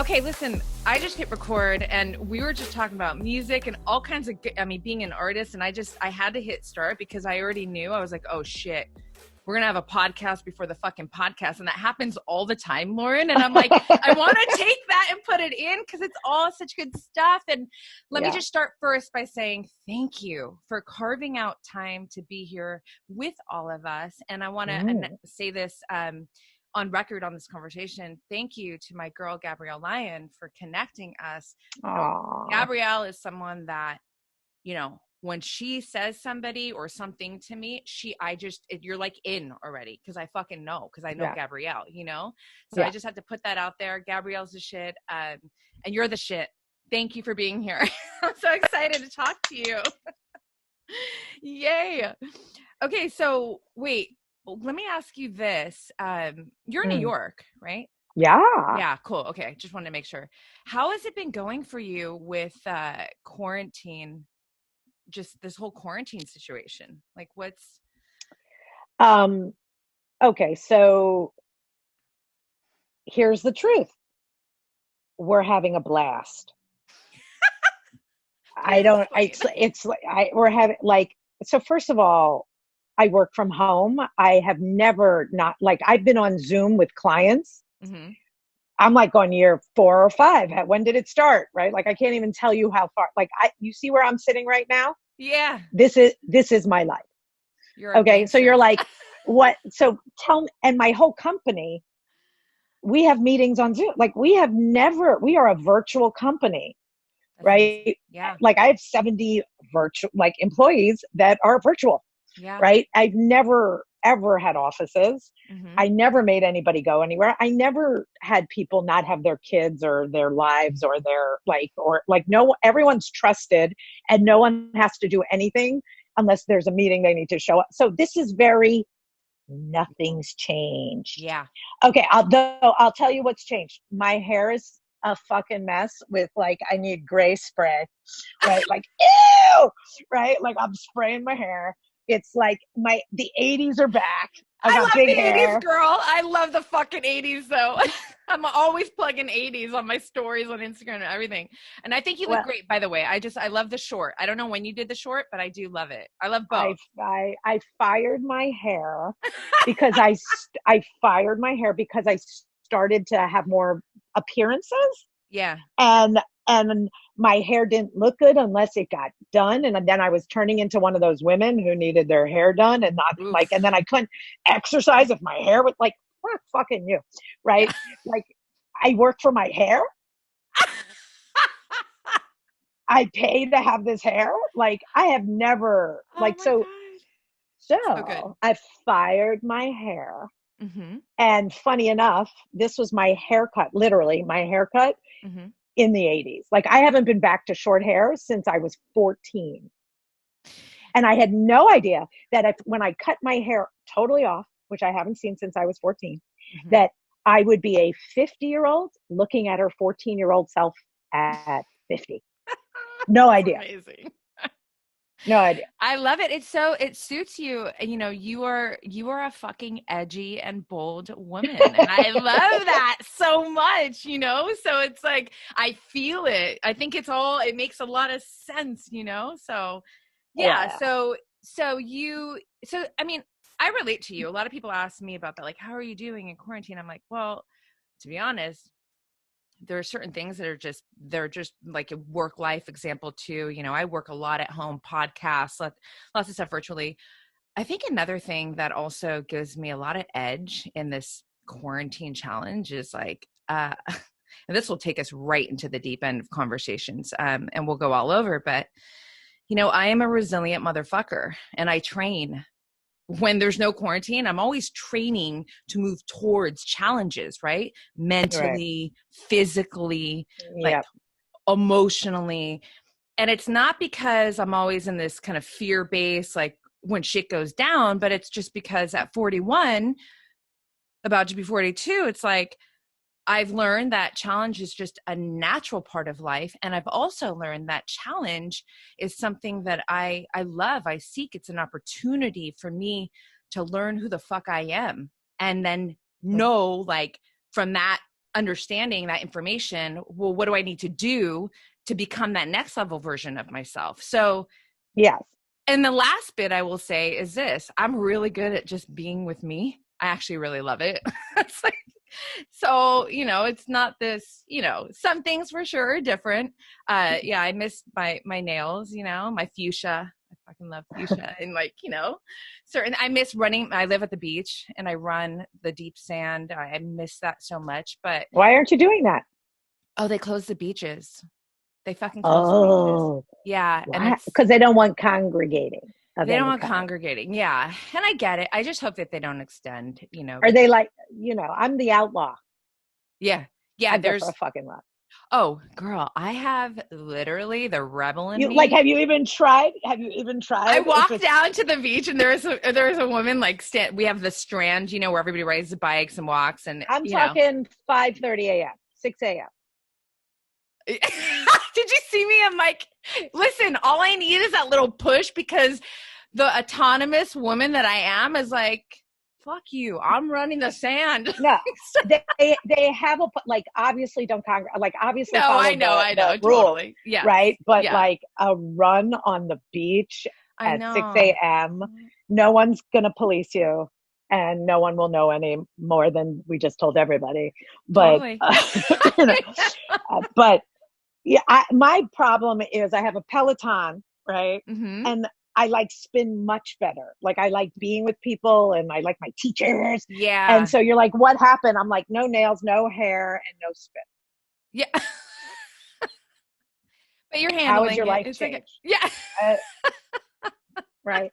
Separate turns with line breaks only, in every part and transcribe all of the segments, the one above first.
Okay, listen, I just hit record and we were just talking about music and all kinds of, being an artist. And I had to hit start because I already knew. I was like, oh shit, we're going to have a podcast before the fucking podcast. And that happens all the time, Lauren. And I'm like, I want to take that and put it in because it's all such good stuff. And let me just start first by saying thank you for carving out time to be here with all of us. And I want to say this, on record on this conversation. Thank you to my girl, Gabrielle Lyon, for connecting us. Gabrielle is someone that, when she says somebody or something to me, you're like in already. Cause I fucking know, cause I know Gabrielle, So I just had to put that out there. Gabrielle's the shit. And you're the shit. Thank you for being here. I'm so excited to talk to you. Yay. Okay. So wait, let me ask you this. You're in New York, right?
Yeah.
Yeah, cool. Okay. Just wanted to make sure. How has it been going for you with quarantine, just this whole quarantine situation? Like what's...
Okay. So here's the truth. We're having a blast. We're having so first of all, I work from home. I have never I've been on Zoom with clients. Mm-hmm. I'm like on year 4 or 5. When did it start? Right? Like I can't even tell you how far. You see where I'm sitting right now?
Yeah.
This is my life.
You're
okay. So you're like, what? So tell me. And my whole company, we have meetings on Zoom. We are a virtual company. That's right. Amazing.
Yeah.
I have 70 virtual employees that are virtual.
Yeah.
Right. I've never, ever had offices. Mm-hmm. I never made anybody go anywhere. I never had people not have their kids or their lives or their no, everyone's trusted and no one has to do anything unless there's a meeting they need to show up. So this is nothing's changed.
Yeah.
Okay. I'll tell you what's changed. My hair is a fucking mess with I need gray spray, right? Ew, right? I'm spraying my hair. It's the 80s are back. I
love
big
the
hair.
80s, girl. I love the fucking 80s though. I'm always plugging 80s on my stories on Instagram and everything. And I think you look great, by the way. I love the short. I don't know when you did the short, but I do love it. I love both.
I fired my hair because I fired my hair because I started to have more appearances.
Yeah.
And my hair didn't look good unless it got done. And then I was turning into one of those women who needed their hair done and not and then I couldn't exercise if my hair was fucking you. Right. I work for my hair. I pay to have this hair. I have never so I fired my hair. Mm-hmm. And funny enough, this was my haircut, literally my haircut. Mm-hmm. In the 80s. I haven't been back to short hair since I was 14. And I had no idea that when I cut my hair totally off, which I haven't seen since I was 14, mm-hmm. that I would be a 50-year-old looking at her 14-year-old self at 50. No idea.
Amazing.
No idea.
I love it. It suits you. You are a fucking edgy and bold woman. And I love that so much, so it's I feel it. I think it makes a lot of sense, so yeah. So I relate to you. A lot of people ask me about that. How are you doing in quarantine? I'm like, well, to be honest, there are certain things that they're just like a work life example too. I work a lot at home, podcasts, lots of stuff virtually. I think another thing that also gives me a lot of edge in this quarantine challenge is and this will take us right into the deep end of conversations, and we'll go all over, but I am a resilient motherfucker and I train. When there's no quarantine, I'm always training to move towards challenges, right? Mentally, physically, emotionally. And it's not because I'm always in this kind of fear base, when shit goes down, but it's just because at 41, about to be 42, it's I've learned that challenge is just a natural part of life. And I've also learned that challenge is something that I love, I seek. It's an opportunity for me to learn who the fuck I am. And then know, from that understanding that information, well, what do I need to do to become that next level version of myself? So
yes.
And the last bit I will say is this: I'm really good at just being with me. I actually really love it. It's like, so, it's not this, some things for sure are different. Yeah, I miss my nails, my fuchsia. I fucking love fuchsia. And I miss running. I live at the beach and I run the deep sand. I miss that so much. But
why aren't you doing that?
Oh, they closed the beaches. They fucking closed the beaches. Yeah.
Why?
And
Because they don't want congregating.
They don't want congregating. Yeah. And I get it. I just hope that they don't extend,
Are they like, I'm the outlaw.
Yeah. Yeah.
I'd go for a fucking lot.
Oh, girl, I have literally the rebel in me.
Like, have you even tried?
I walked down to the beach and there was a woman we have the strand, where everybody rides the bikes and walks. And
I'm talking 5:30 a.m., 6 a.m.
Did you see me? I'm like, listen, all I need is that little push, because the autonomous woman that I am is like, fuck you, I'm running the sand.
No, they have obviously don't obviously
no, I know,
the
totally.
Rules,
yeah,
right? But like a run on the beach at 6 a.m., no one's gonna police you. And no one will know any more than we just told everybody. But,
totally.
But yeah, my problem is I have a Peloton, right?
Mm-hmm.
And I spin much better. Like, I like being with people and I like my teachers.
Yeah.
And so you're like, what happened? I'm like, no nails, no hair, and no spin.
Yeah. But you're handling
How has your life changed?
Yeah.
Right.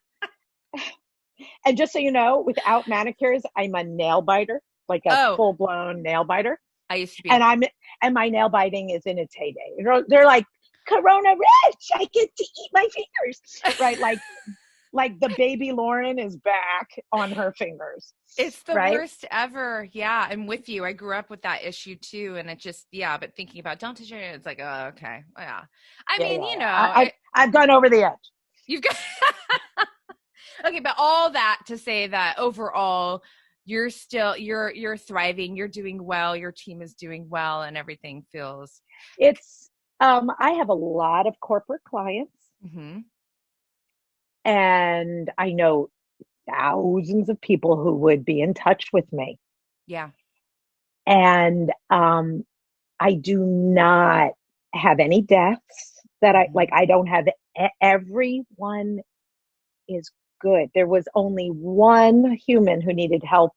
And just so you know, without manicures, I'm a nail biter, like a full-blown nail biter.
I used to be.
And my nail biting is in its heyday. They're like, Corona rich, I get to eat my fingers. Right? Like the baby Lauren is back on her fingers.
It's the worst ever. Yeah, I'm with you. I grew up with that issue too. And it just, but thinking about don't touch your hair, it's like, oh, okay. Yeah. I mean,
I've gone over the edge.
You've got okay, but all that to say that overall you're still you're thriving, you're doing well, your team is doing well, and everything feels
I have a lot of corporate clients.
Mm-hmm.
And I know thousands of people who would be in touch with me.
Yeah.
And I do not have any deaths that I don't have. Everyone is good. There was only one human who needed help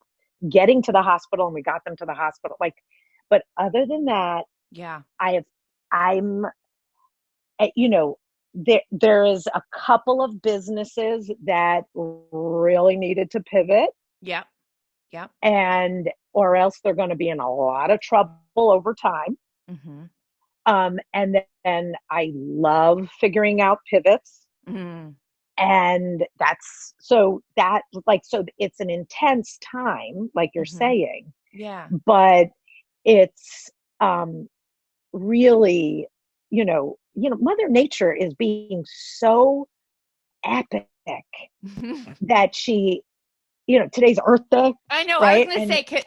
getting to the hospital, and we got them to the hospital. But other than that, there is a couple of businesses that really needed to pivot.
Yeah. Yeah.
Or else they're going to be in a lot of trouble over time.
Mm-hmm.
And then I love figuring out pivots.
Mm-hmm.
And so it's an intense time, like you're saying.
Yeah.
But it's really, Mother Nature is being so epic that she, today's Earth Day.
I know.
Right?
I was going to say,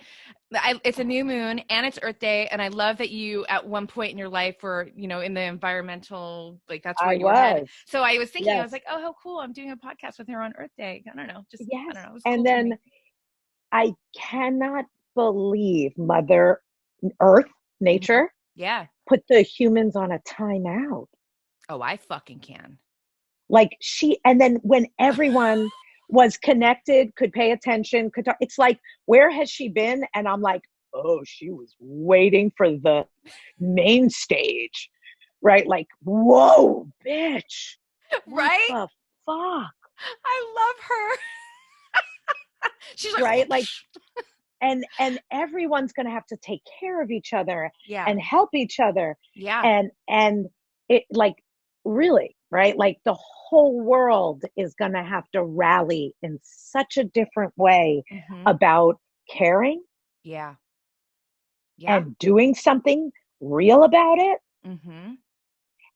it's a new moon and it's Earth Day. And I love that you, at one point in your life, were, in the environmental, that's where you were headed. So I was thinking, I was like, oh, how cool. I'm doing a podcast with her on Earth Day. I don't know. I don't know. It was
and
cool
then I cannot believe Mother Earth, nature, put the humans on a timeout.
Oh, I fucking can.
And then when everyone was connected, could pay attention, could talk, it's like, where has she been? And I'm like, oh, she was waiting for the main stage, right? Like, whoa, bitch.
Right?
What the fuck?
I love her. She's like,
right? Like, and everyone's going to have to take care of each other and help each other.
Yeah.
And it really, right? Like the whole world is going to have to rally in such a different way about caring.
Yeah.
And doing something real about it.
Mm-hmm.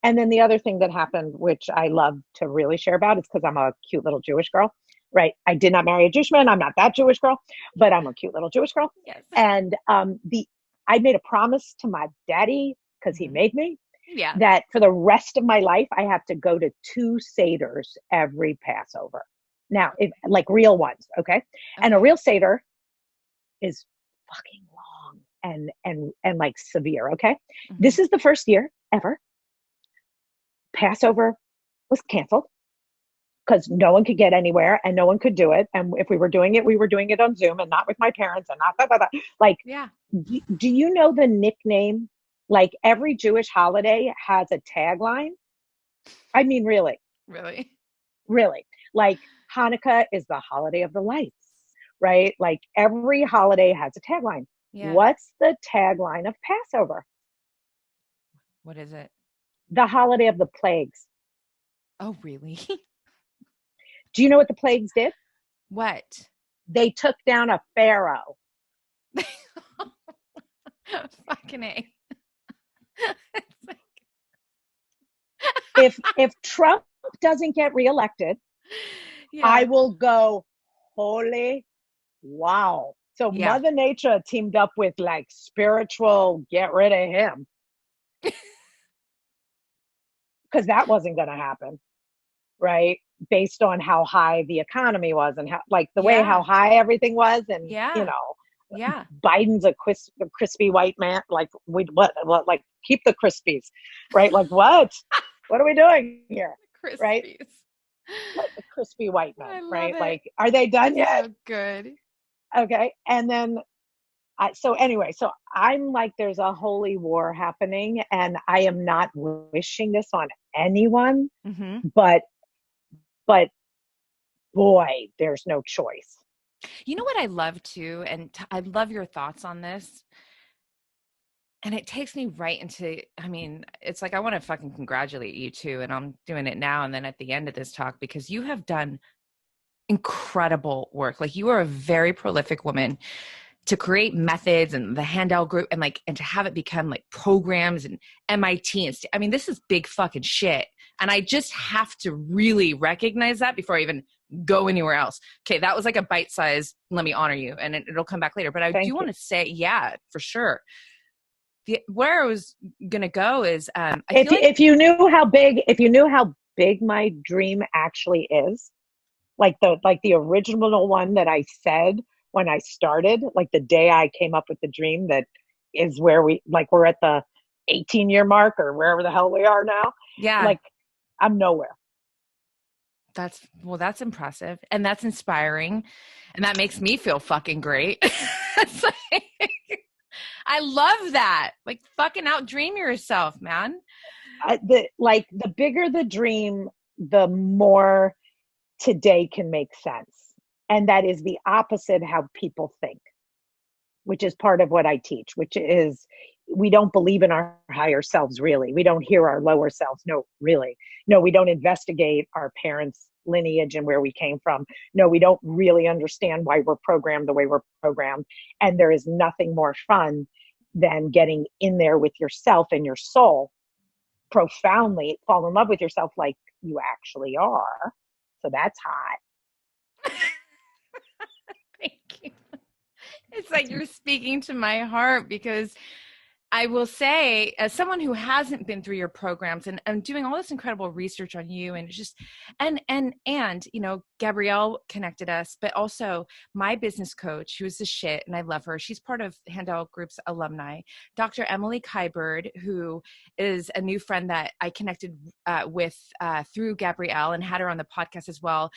And then the other thing that happened, which I love to really share about, is because I'm a cute little Jewish girl. Right. I did not marry a Jewish man. I'm not that Jewish girl, but I'm a cute little Jewish girl.
Yes.
And I made a promise to my daddy, because he made me,
Yeah.
that for the rest of my life, I have to go to 2 Seders every Passover. Now, if like real ones, okay? And a real Seder is fucking long and like severe, okay? This is the first year ever Passover was canceled because no one could get anywhere and no one could do it. And if we were doing it, we were doing it on Zoom and not with my parents and not blah, blah, blah. Like, do you know the nickname? Like every Jewish holiday has a tagline. I mean, really. Really. Like Hanukkah is the holiday of the lights, right? Like every holiday has a tagline. Yeah. What's the tagline of Passover?
What is it?
The holiday of the plagues.
Oh, really?
Do you know what the plagues did?
What?
They took down a pharaoh.
Fucking A.
If Trump doesn't get reelected, I will go, holy wow. So Mother Nature teamed up with like spiritual, get rid of him. Because that wasn't going to happen, right? Based on how high the economy was and how, like the way how high everything was, and you know, Biden's a crispy white man. Like what? Like keep the crispies, right? Like what? What are we doing here, right? Like the crispy white men, right? Like, are they done yet?
So good.
Okay, and then so anyway, so I'm like, there's a holy war happening, and I am not wishing this on anyone, but boy, there's no choice.
You know what I love too, and I love your thoughts on this. And it takes me right into, I mean, it's like I want to fucking congratulate you too, and I'm doing it now and then at the end of this talk, because you have done incredible work. Like you are a very prolific woman to create methods and the Handel group and like, and to have it become like programs and MIT and I mean, this is big fucking shit. And I just have to really recognize that before I even go anywhere else. Okay. That was like a bite size, let me honor you, and it'll come back later. But I do want to say, yeah, for sure. Where I was going to go is,
if you knew how big my dream actually is, like the original one that I said when I started, like the day I came up with the dream, that is where we're at the 18-year mark or wherever the hell we are now.
Yeah.
Like I'm nowhere.
That's impressive. And that's inspiring. And that makes me feel fucking great. It's like, I love that. Like fucking outdream yourself, man.
The bigger the dream, the more today can make sense. And that is the opposite how people think, which is part of what I teach, which is we don't believe in our higher selves, really. We don't hear our lower selves. No, really. No, we don't investigate our parents' lineage and where we came from. No, we don't really understand why we're programmed the way we're programmed. And there is nothing more fun than getting in there with yourself and your soul, profoundly fall in love with yourself like you actually are. So that's hot.
Thank you. It's like you're speaking to my heart, because I will say, as someone who hasn't been through your programs and I'm doing all this incredible research on you, and just, and, you know, Gabrielle connected us, but also my business coach, who is the shit, and I love her. She's part of Handel Group's alumni, Dr. Emily Kybird, who is a new friend that I connected with through Gabrielle and had her on the podcast as well.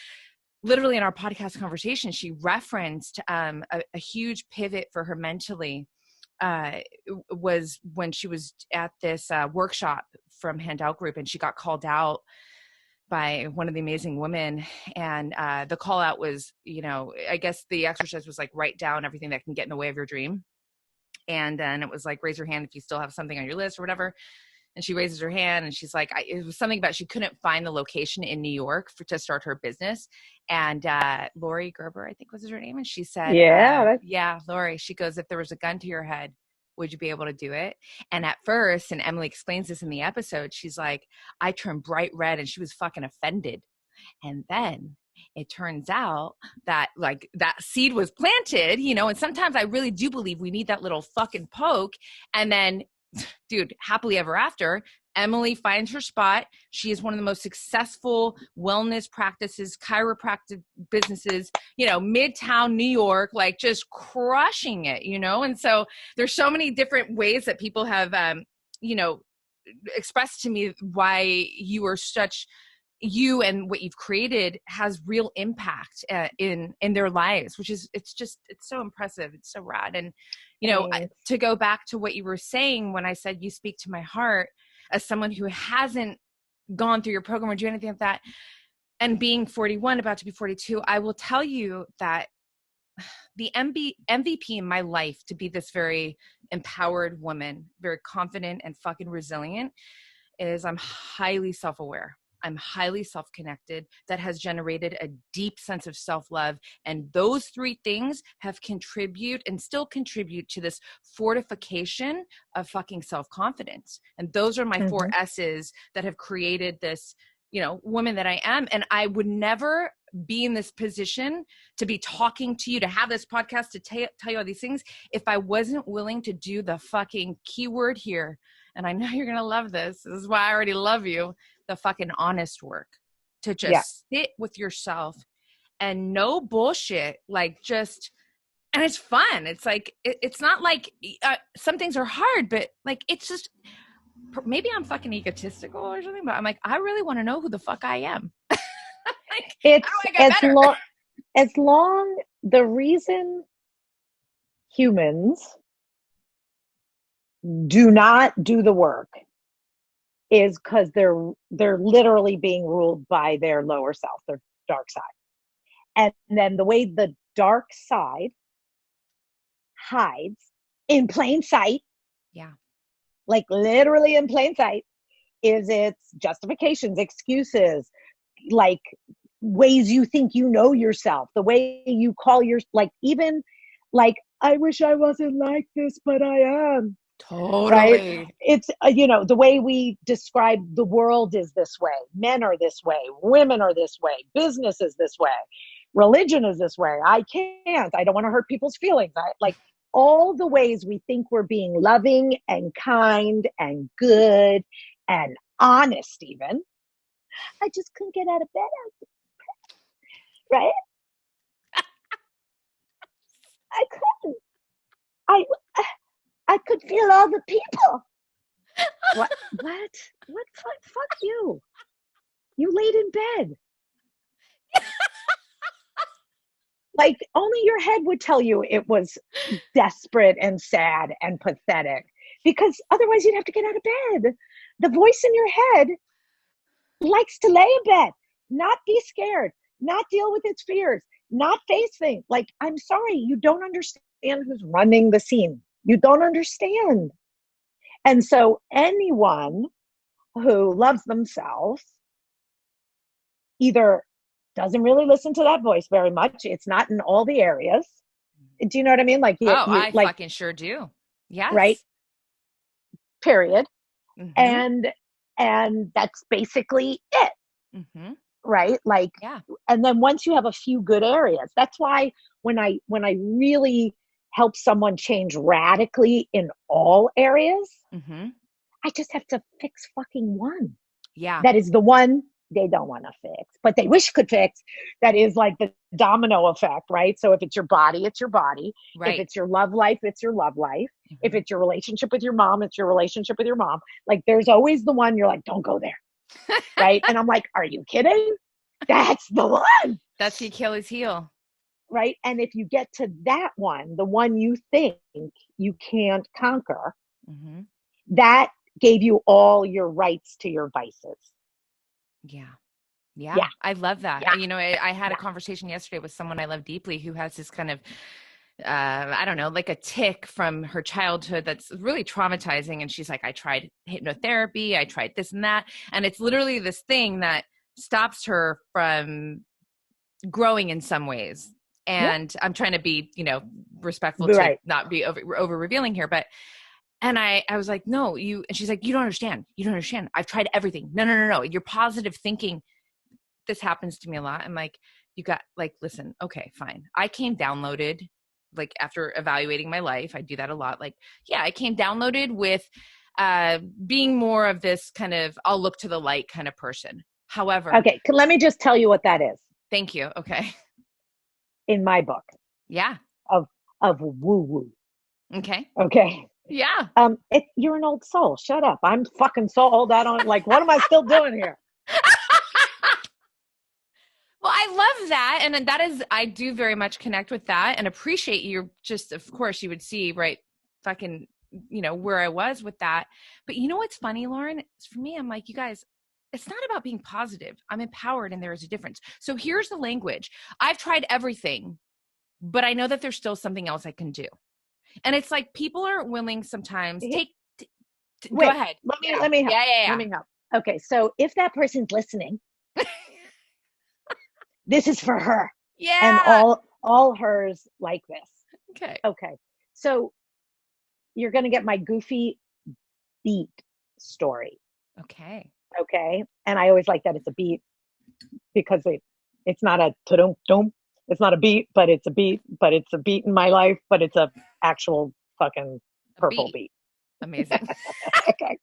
Literally in our podcast conversation, she referenced a huge pivot for her mentally was when she was at this workshop from Handel Group, and she got called out by one of the amazing women. And the call out was, you know, I guess the exercise was like, write down everything that can get in the way of your dream. And then it was like, raise your hand if you still have something on your list or whatever. And she raises her hand and she's like, it was something about she couldn't find the location in New York to start her business. And Lori Gerber, I think was her name. And she said, yeah, Lori, she goes, if there was a gun to your head, would you be able to do it? And at first, and Emily explains this in the episode, she's like, I turned bright red and she was fucking offended. And then it turns out that like that seed was planted, you know, and sometimes I really do believe we need that little fucking poke. And then, dude, happily ever after, Emily finds her spot. She is one of the most successful wellness practices, chiropractic businesses, you know, Midtown New York, like just crushing it, you know? And so there's so many different ways that people have, you know, expressed to me why you and what you've created has real impact in their lives, which is, it's so impressive. It's so rad. And, you know, to go back to what you were saying, when I said you speak to my heart, as someone who hasn't gone through your program or do anything like that, and being 41, about to be 42, I will tell you that the MVP in my life to be this very empowered woman, very confident and fucking resilient, is I'm highly self-aware. I'm highly self-connected. That has generated a deep sense of self-love. And those three things have contribute and still contribute to this fortification of fucking self-confidence. And those are my four S's that have created this, you know, woman that I am. And I would never be in this position to be talking to you, to have this podcast, to tell you all these things, if I wasn't willing to do the fucking keyword here. And I know you're going to love this. This is why I already love you. The fucking honest work, to just sit with yourself and no bullshit, like just, and it's fun. It's like, it's not like some things are hard, but like, it's just, maybe I'm fucking egotistical or something, but I'm like, I really want to know who the fuck I am. Like,
it's
how do I get better?
as long, the reason humans do not do the work is because they're literally being ruled by their lower self, their dark side. And then the way the dark side hides in plain sight, like literally in plain sight, is its justifications, excuses, like ways you think you know yourself, the way you call your, like even like, I wish I wasn't like this, but I am.
Totally.
Right? It's, you know, the way we describe the world is this way. Men are this way. Women are this way. Business is this way. Religion is this way. I don't want to hurt people's feelings. Like all the ways we think we're being loving and kind and good and honest even. I just couldn't get out of bed. Right? I couldn't. I could feel all the people. What? Fuck you. You laid in bed. Like only your head would tell you it was desperate and sad and pathetic, because otherwise you'd have to get out of bed. The voice in your head likes to lay in bed, not be scared, not deal with its fears, not face things. Like, I'm sorry, you don't understand who's running the scene. You don't understand. And so anyone who loves themselves either doesn't really listen to that voice very much. It's not in all the areas. Do you know what I mean? Like,
I fucking sure do. Yes.
Right. Period. And that's basically it. Right. Like, and then once you have a few good areas, that's why when I really help someone change radically in all areas, I just have to fix fucking one. Yeah. That is the one they don't want to fix, but they wish could fix. That is like the domino effect, right? So if it's your body, it's your body. Right. If it's your love life, it's your love life. If it's your relationship with your mom, it's your relationship with your mom. Like there's always the one you're like, don't go there. Right. And I'm like, are you kidding? That's the one.
That's the Achilles heel.
Right. And if you get to that one, the one you think you can't conquer, that gave you all your rights to your vices.
Yeah. I love that. Yeah. You know, I had a conversation yesterday with someone I love deeply who has this kind of, I don't know, like a tick from her childhood that's really traumatizing. And she's like, I tried hypnotherapy, I tried this and that. And it's literally this thing that stops her from growing in some ways. And I'm trying to be, you know, respectful to not be over revealing here, but, and I was like, no, and she's like, you don't understand. I've tried everything. No. Your positive thinking, this happens to me a lot. I'm like, you got like, listen, okay, fine. I came downloaded, like after evaluating my life, I do that a lot. Like, yeah, I came downloaded with being more of this kind of, I'll look to the light kind of person. However.
Okay. Let me just tell you what that is.
Thank you. Okay.
In my book.
Yeah.
Of woo-woo.
Okay.
Okay.
Yeah.
You're an old soul. Shut up. I'm fucking sold. I don't like, what am I still doing here?
Well, I love that. And that is, I do very much connect with that and appreciate you. Just, of course, you would see, right, fucking, where I was with that. But you know what's funny, Lauren? For me, I'm like, you guys, it's not about being positive. I'm empowered and there is a difference. So here's the language. I've tried everything, but I know that there's still something else I can do. And it's like people are willing sometimes
Wait,
go ahead.
Let me help.
Yeah.
Let me help. Okay. So if that person's listening, this is for her.
Yeah.
And all hers like this. Okay. So you're going to get my goofy beat story.
Okay.
And I always like that it's a beat because it's not a ta-dum-dum. It's not a beat, but it's a beat, but it's a beat in my life, but it's a actual fucking purple beat.
Amazing.
Okay.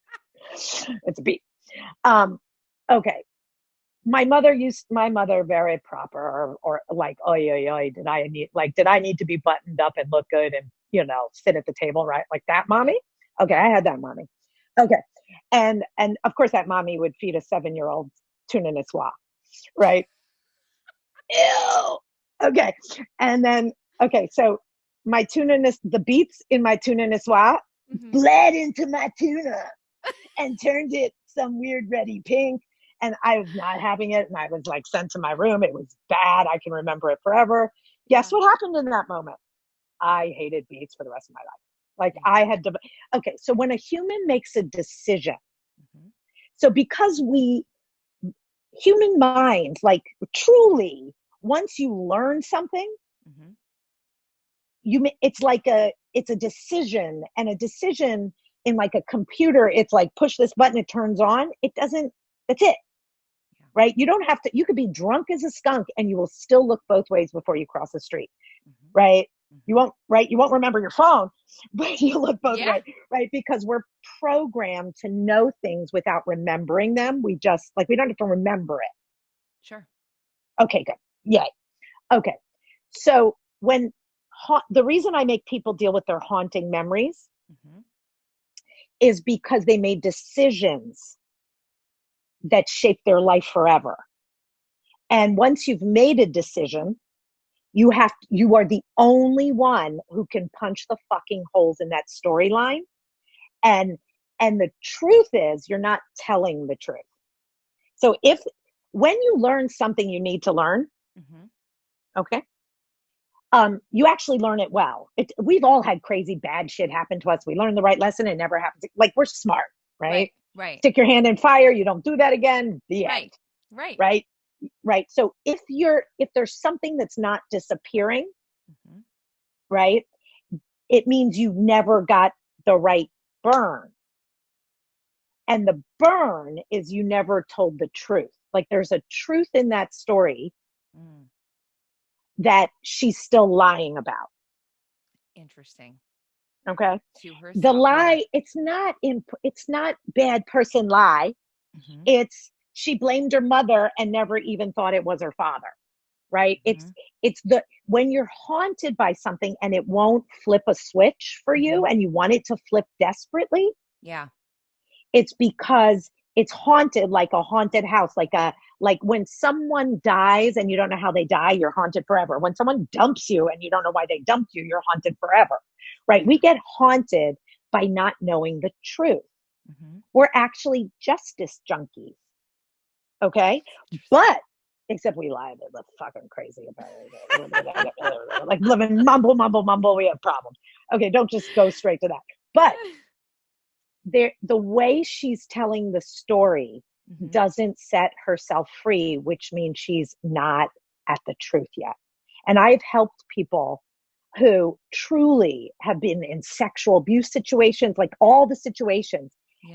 It's a beat. Okay. My mother very proper or like, did I need to be buttoned up and look good and, sit at the table, right? Like that mommy? Okay. I had that mommy. Okay. And of course that mommy would feed a 7-year-old tuna niswa, right? Ew. Okay. And then, so the beets in my tuna niswa bled into my tuna and turned it some weird reddy pink. And I was not having it. And I was like sent to my room. It was bad. I can remember it forever. Guess what happened in that moment? I hated beets for the rest of my life. Like I had to, okay. So when a human makes a decision, so because human minds, like truly, once you learn something, it's a decision, and a decision in like a computer, it's like push this button, it turns on. That's it. Right? You don't have to, you could be drunk as a skunk and you will still look both ways before you cross the street. Right? You won't remember your phone, but you look both ways, right? Because we're programmed to know things without remembering them. We don't have to remember it.
Sure.
Okay, good. Yay. Okay. So the reason I make people deal with their haunting memories is because they made decisions that shape their life forever. And once you've made a decision, you are the only one who can punch the fucking holes in that storyline. And the truth is, you're not telling the truth. So when you learn something you need to learn, okay, you actually learn it well. We've all had crazy bad shit happen to us. We learn the right lesson. It never happens. Like we're smart, right?
Right.
Stick your hand in fire. You don't do that again. The end. Right. So if there's something that's not disappearing, right, it means you never got the right burn. And the burn is you never told the truth. Like there's a truth in that story that she's still lying about.
Interesting.
Okay.
To herself.
The lie, it's not bad person lie. It's she blamed her mother and never even thought it was her father. Right. It's when you're haunted by something and it won't flip a switch for you and you want it to flip desperately.
Yeah.
It's because it's haunted, like a haunted house, like when someone dies and you don't know how they die, you're haunted forever. When someone dumps you and you don't know why they dumped you, you're haunted forever. Right. We get haunted by not knowing the truth. We're actually justice junkies. Okay. But except we lie, they look fucking crazy about it. Like living mumble, we have problems. Okay, don't just go straight to that. But the way she's telling the story doesn't set herself free, which means she's not at the truth yet. And I've helped people who truly have been in sexual abuse situations, like all the situations,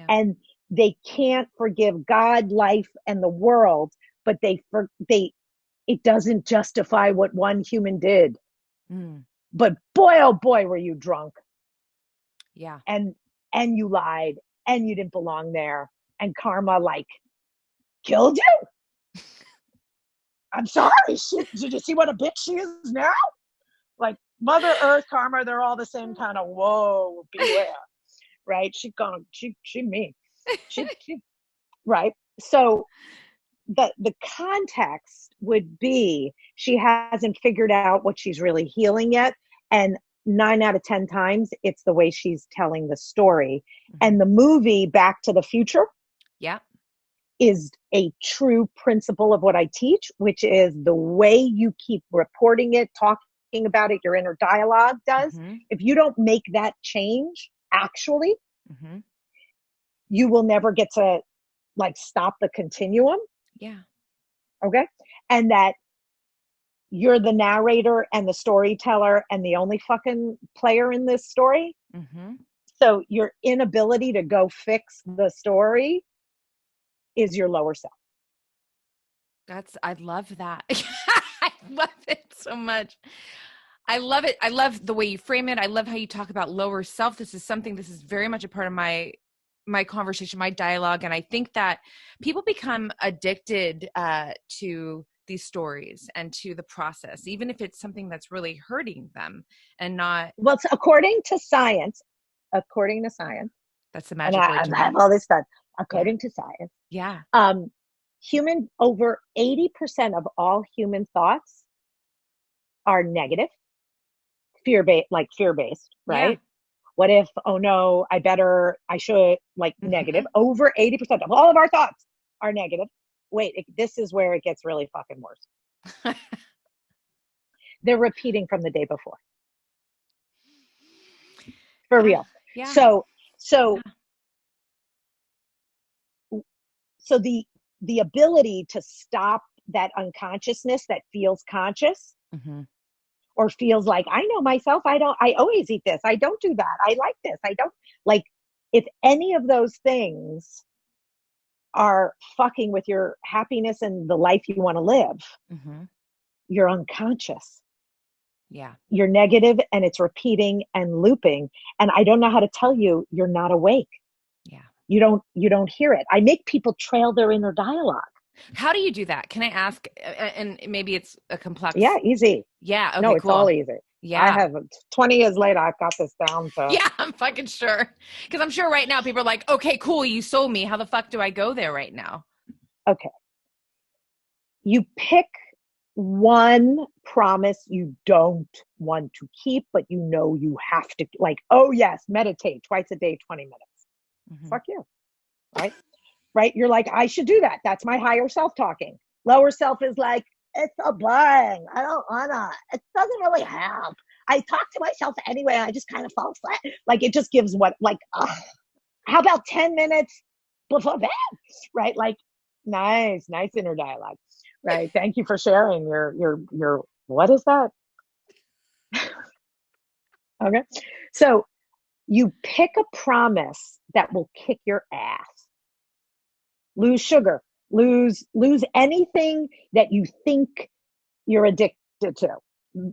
and they can't forgive God, life, and the world, but they it doesn't justify what one human did.
Mm.
But boy, oh boy, were you drunk.
Yeah.
And you lied and you didn't belong there. And karma like killed you. I'm sorry. Did you see what a bitch she is now? Like Mother Earth, karma, they're all the same kind of, whoa, beware. Right? She mean. She right. So the context would be she hasn't figured out what she's really healing yet. And 9 out of 10 times, it's the way she's telling the story. Mm-hmm. And the movie Back to the Future is a true principle of what I teach, which is the way you keep reporting it, talking about it, your inner dialogue does. Mm-hmm. If you don't make that change, actually, mm-hmm. you will never get to like stop the continuum.
Yeah.
Okay. And that you're the narrator and the storyteller and the only fucking player in this story. Mm-hmm. So your inability to go fix the story is your lower self.
I love that. I love it so much. I love it. I love the way you frame it. I love how you talk about lower self. This is very much a part of my conversation, my dialogue. And I think that people become addicted to these stories and to the process, even if it's something that's really hurting them and not.
Well, it's according to science,
that's the magic word.
I have all this stuff. According to science.
Yeah.
Over 80% of all human thoughts are negative, fear-based, right? Yeah. What if, oh no, I should, like mm-hmm. negative. Over 80% of all of our thoughts are negative. Wait, this is where it gets really fucking worse. They're repeating from the day before. For real.
Yeah.
So the ability to stop that unconsciousness that feels conscious mm-hmm. or feels like, I know myself, I always eat this, I don't do that, I like this, I don't like, if any of those things are fucking with your happiness and the life you want to live, mm-hmm. you're unconscious.
Yeah.
You're negative and it's repeating and looping. And I don't know how to tell you, you're not awake.
Yeah.
You don't hear it. I make people trail their inner dialogue.
How do you do that? Can I ask? And maybe it's a complex.
Yeah, easy.
Yeah. Okay,
no, it's
cool.
all easy.
Yeah.
I have 20 years later, I've got this down. So.
Yeah, I'm fucking sure. Because I'm sure right now people are like, okay, cool, you sold me. How the fuck do I go there right now?
Okay. You pick one promise you don't want to keep, but you know you have to, like, oh yes, meditate twice a day, 20 minutes. Mm-hmm. Fuck you. Right? You're like, I should do that. That's my higher self talking. Lower self is like, it's a bang. I don't wanna. It doesn't really help. I talk to myself anyway. I just kind of fall flat. Like it just gives how about 10 minutes before bed? Right? Like, nice inner dialogue. Right. Thank you for sharing your what is that? Okay. So you pick a promise that will kick your ass. Lose sugar, lose anything that you think you're addicted to.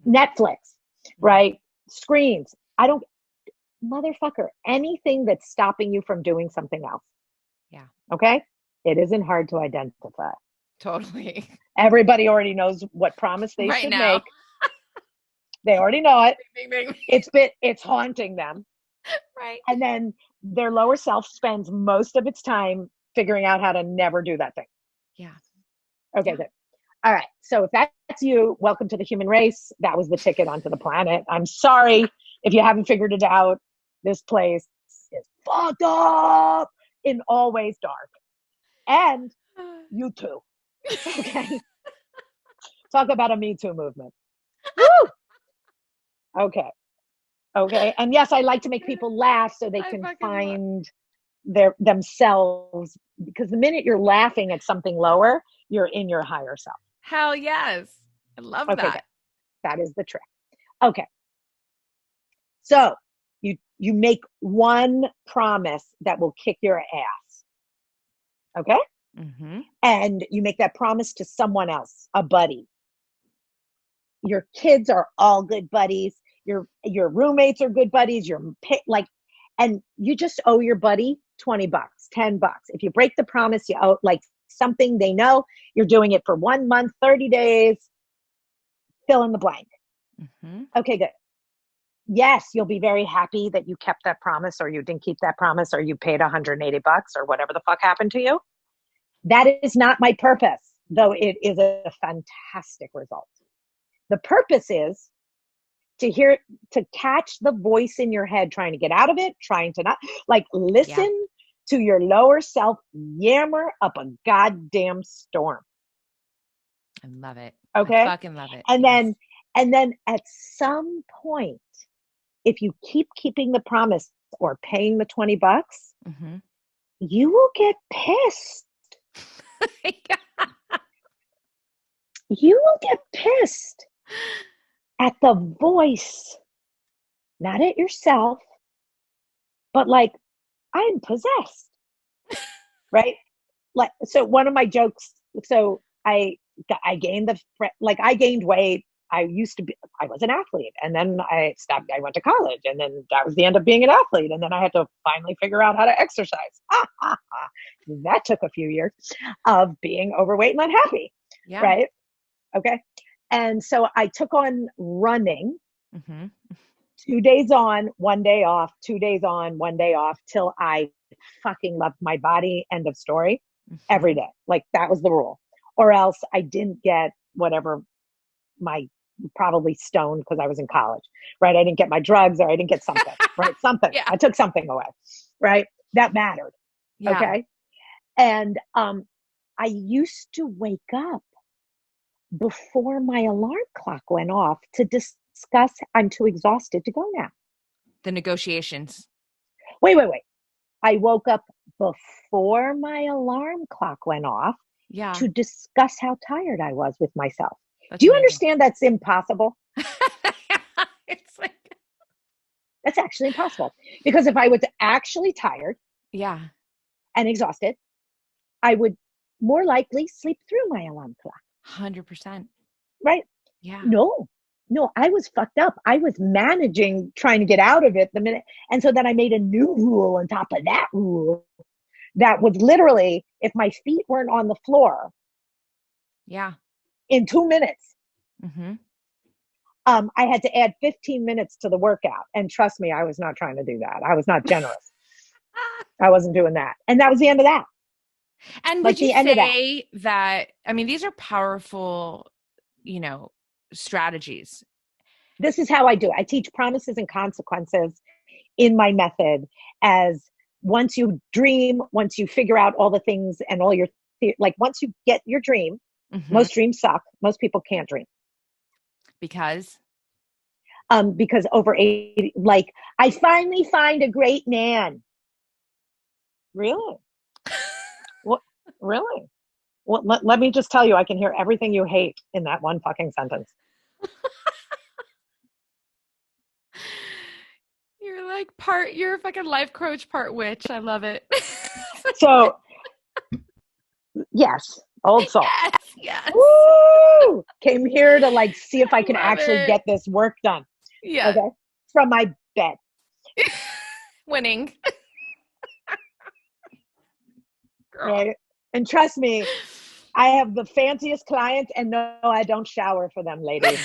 Netflix, right? Screens. Motherfucker, anything that's stopping you from doing something else.
Yeah.
Okay? It isn't hard to identify.
Totally.
Everybody already knows what promise they should make. They already know it. It's haunting them.
Right.
And then their lower self spends most of its time figuring out how to never do that thing.
Yeah.
Okay, good. All right. So if that's you, welcome to the human race. That was the ticket onto the planet. I'm sorry if you haven't figured it out. This place is fucked up, in all ways dark. And you too. Okay. Talk about a Me Too movement. Woo! Okay. And yes, I like to make people laugh so they can find themselves, because the minute you're laughing at something lower, you're in your higher self.
Hell yes. I love that.
That is the trick. Okay. So you make one promise that will kick your ass. Okay? Mm-hmm. And you make that promise to someone else, a buddy, your kids are all good buddies. Your roommates are good buddies. And you just owe your buddy $20, $10. If you break the promise, you owe like something they know. You're doing it for 1 month, 30 days, fill in the blank. Mm-hmm. Okay, good. Yes, you'll be very happy that you kept that promise, or you didn't keep that promise, or you paid $180 or whatever the fuck happened to you. That is not my purpose, though it is a fantastic result. The purpose is to catch the voice in your head trying to get out of it, trying to not, like, listen to your lower self yammer up a goddamn storm.
I love it.
Okay?
I fucking love it.
And then at some point, if you keep keeping the promise or paying the $20, mm-hmm. you will get pissed. You will get pissed at the voice, not at yourself, but like, I'm possessed, right? Like, so one of my jokes, so I gained I gained weight. I was an athlete, and then I stopped. I went to college, and then that was the end of being an athlete. And then I had to finally figure out how to exercise. That took a few years of being overweight and unhappy. Yeah. Right. Okay. And so I took on running, mm-hmm. 2 days on, 1 day off, 2 days on, 1 day off, till I fucking loved my body. End of story. Mm-hmm. Every day. Like, that was the rule. Or else I didn't get whatever probably stoned because I was in college, right? I didn't get my drugs, or I didn't get something, right? Something. Yeah. I took something away, right? That mattered. Yeah. Okay. And I used to wake up before my alarm clock went off to discuss, I'm too exhausted to go now.
The negotiations.
Wait. I woke up before my alarm clock went off to discuss how tired I was with myself. Do you understand that's impossible?
It's like,
that's actually impossible. Because if I was actually tired and exhausted, I would more likely sleep through my alarm clock.
100%.
Right?
Yeah.
No, I was fucked up. I was managing, trying to get out of it the minute. And so then I made a new rule on top of that rule that was literally, if my feet weren't on the floor, in 2 minutes, mm-hmm. I had to add 15 minutes to the workout. And trust me, I was not trying to do that. I was not generous. I wasn't doing that. And that was the end of that.
And would you say that, I mean, these are powerful, strategies.
This is how I do it. I teach promises and consequences in my method, as once you dream, once you figure out all the things and all your, once you get your dream, mm-hmm. most dreams suck. Most people can't dream. Because over 80, I finally find a great man. Really? What? Really? Well, let me just tell you, I can hear everything you hate in that one fucking sentence.
You're a fucking life coach, part witch. I love it.
So, yes, old soul.
Yes.
Woo! Came here to see if I can actually get this work done.
Yeah.
Okay. From my bed.
Winning. Girl.
Right. And trust me, I have the fanciest clients, and no, I don't shower for them, ladies.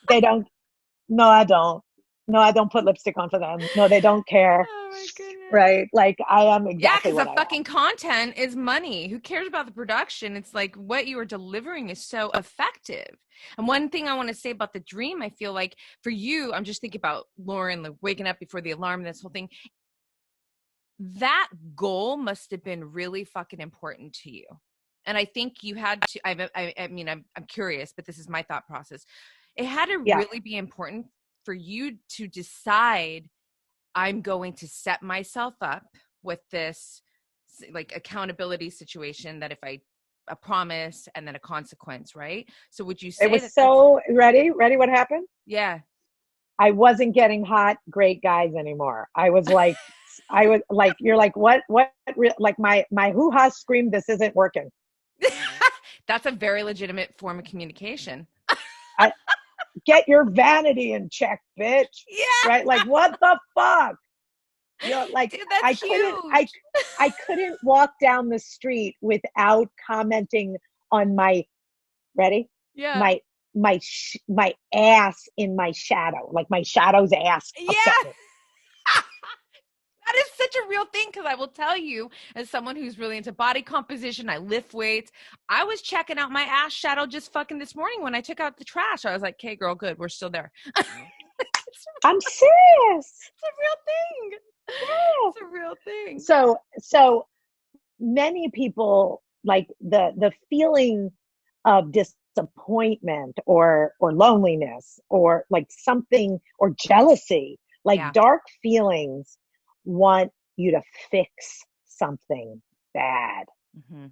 They don't. No, I don't. No, I don't put lipstick on for them. No, they don't care.
Oh my goodness.
Right? I am exactly
because the fucking content is money. Who cares about the production? It's like what you are delivering is so effective. And one thing I want to say about the dream, I feel like for you, I'm just thinking about Lauren, waking up before the alarm, this whole thing. That goal must have been really fucking important to you. And I think you had to, I mean, I'm curious, but this is my thought process. It had to really be important for you to decide, I'm going to set myself up with this accountability situation, that if a promise and then a consequence, right? So would you say
it was so ready what happened?
Yeah.
I wasn't getting hot, great guys anymore. I was like, you're like, what, my hoo-ha screamed, this isn't working.
That's a very legitimate form of communication.
I get your vanity in check, bitch.
Yeah.
Right? Like, what the fuck? You know, like,
Dude, that's huge.
I couldn't walk down the street without commenting on my, ready?
Yeah.
My ass in my shadow, like my shadow's ass upset
Yeah.
me.
That is such a real thing, because I will tell you, as someone who's really into body composition, I lift weights. I was checking out my ass shadow just fucking this morning when I took out the trash. I was like, "Okay, girl, good, we're still there."
I'm serious.
It's a real thing.
Yeah.
It's a real thing.
So many people, like, the feeling of disappointment or loneliness or like something, or jealousy, like dark feelings, want you to fix something bad.
Mm-hmm.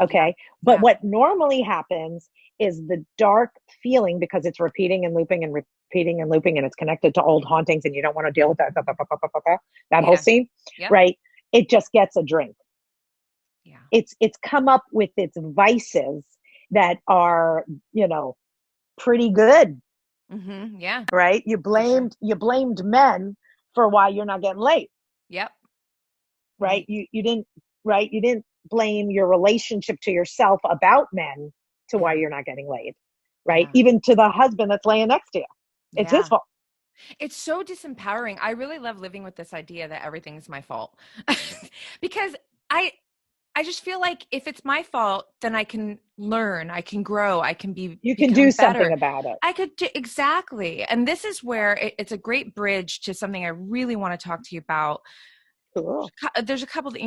Okay. But what normally happens is the dark feeling, because it's repeating and looping and repeating and looping, and it's connected to old hauntings, and you don't want to deal with that whole scene, right? It just gets a drink.
Yeah.
It's come up with its vices that are, pretty good.
Mm-hmm. Yeah.
Right? You blamed men for why you're not getting laid.
Yep.
Right? You didn't, right? You didn't blame your relationship to yourself about men to why you're not getting laid. Right? Even to the husband that's laying next to you. It's his fault.
It's so disempowering. I really love living with this idea that everything is my fault. Because I just feel like if it's my fault, then I can learn, I can grow, I can
you can do
better.
Something about it.
I could do, exactly. And this is where it's a great bridge to something I really want to talk to you about.
Cool.
There's a couple that,